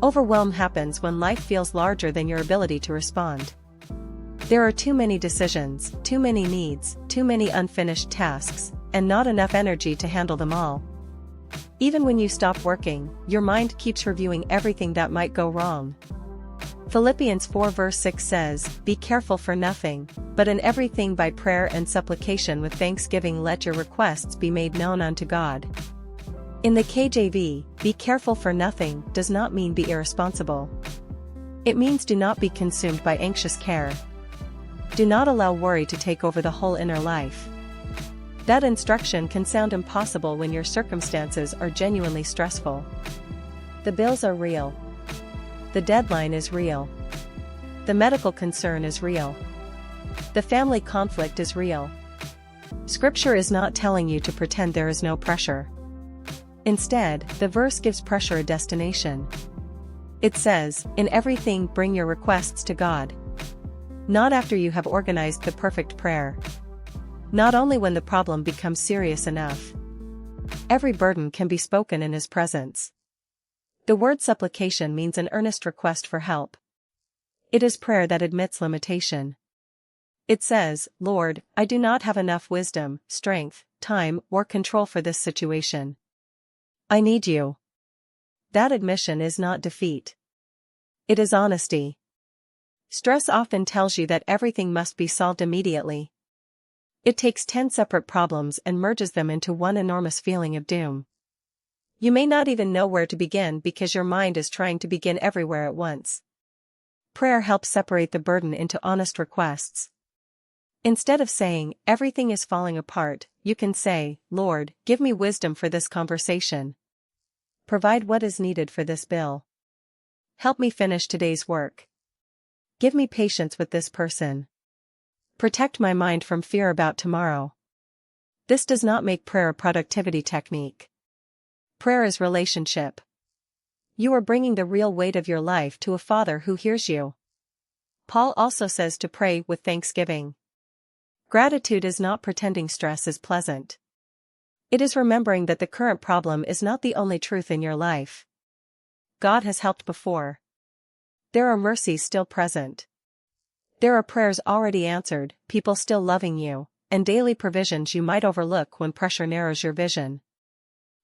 Overwhelm happens when life feels larger than your ability to respond. There are too many decisions, too many needs, too many unfinished tasks, and not enough energy to handle them all. Even when you stop working, your mind keeps reviewing everything that might go wrong. Philippians 4 verse 6 says, "Be careful for nothing, but in everything by prayer and supplication with thanksgiving let your requests be made known unto God." In the KJV, "be careful for nothing" does not mean be irresponsible. It means do not be consumed by anxious care. Do not allow worry to take over the whole inner life. That instruction can sound impossible when your circumstances are genuinely stressful. The bills are real. The deadline is real. The medical concern is real. The family conflict is real. Scripture is not telling you to pretend there is no pressure. Instead, the verse gives pressure a destination. It says, "In everything bring your requests to God." Not after you have organized the perfect prayer. Not only when the problem becomes serious enough. Every burden can be spoken in His presence. The word supplication means an earnest request for help. It is prayer that admits limitation. It says, "Lord, I do not have enough wisdom, strength, time, or control for this situation. I need you." That admission is not defeat. It is honesty. Stress often tells you that everything must be solved immediately. It takes 10 separate problems and merges them into one enormous feeling of doom. You may not even know where to begin because your mind is trying to begin everywhere at once. Prayer helps separate the burden into honest requests. Instead of saying, "Everything is falling apart," you can say, "Lord, give me wisdom for this conversation. Provide what is needed for this bill. Help me finish today's work. Give me patience with this person. Protect my mind from fear about tomorrow." This does not make prayer a productivity technique. Prayer is relationship. You are bringing the real weight of your life to a Father who hears you. Paul also says to pray with thanksgiving. Gratitude is not pretending stress is pleasant. It is remembering that the current problem is not the only truth in your life. God has helped before. There are mercies still present. There are prayers already answered, people still loving you, and daily provisions you might overlook when pressure narrows your vision.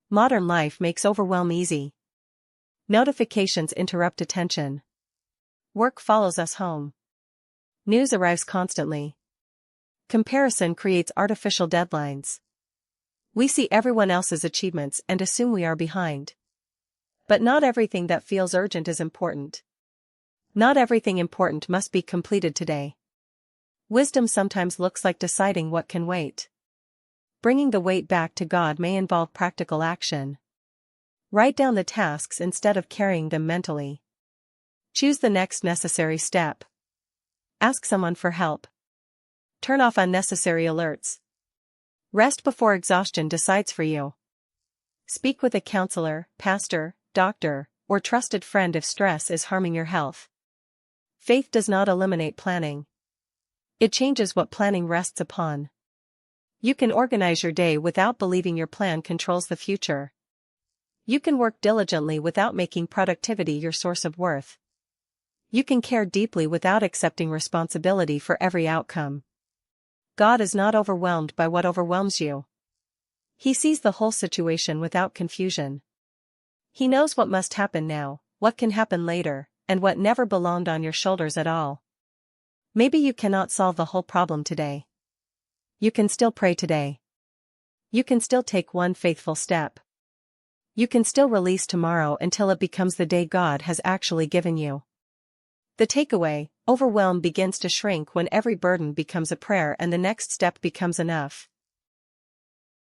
Modern life makes overwhelm easy. Notifications interrupt attention. Work follows us home. News arrives constantly. Comparison creates artificial deadlines. We see everyone else's achievements and assume we are behind. But not everything that feels urgent is important. Not everything important must be completed today. Wisdom sometimes looks like deciding what can wait. Bringing the weight back to God may involve practical action. Write down the tasks instead of carrying them mentally. Choose the next necessary step. Ask someone for help. Turn off unnecessary alerts. Rest before exhaustion decides for you. Speak with a counselor, pastor, doctor, or trusted friend if stress is harming your health. Faith does not eliminate planning. It changes what planning rests upon. You can organize your day without believing your plan controls the future. You can work diligently without making productivity your source of worth. You can care deeply without accepting responsibility for every outcome. God is not overwhelmed by what overwhelms you. He sees the whole situation without confusion. He knows what must happen now, what can happen later, and what never belonged on your shoulders at all. Maybe you cannot solve the whole problem today. You can still pray today. You can still take one faithful step. You can still release tomorrow until it becomes the day God has actually given you. The takeaway: overwhelm begins to shrink when every burden becomes a prayer and the next step becomes enough.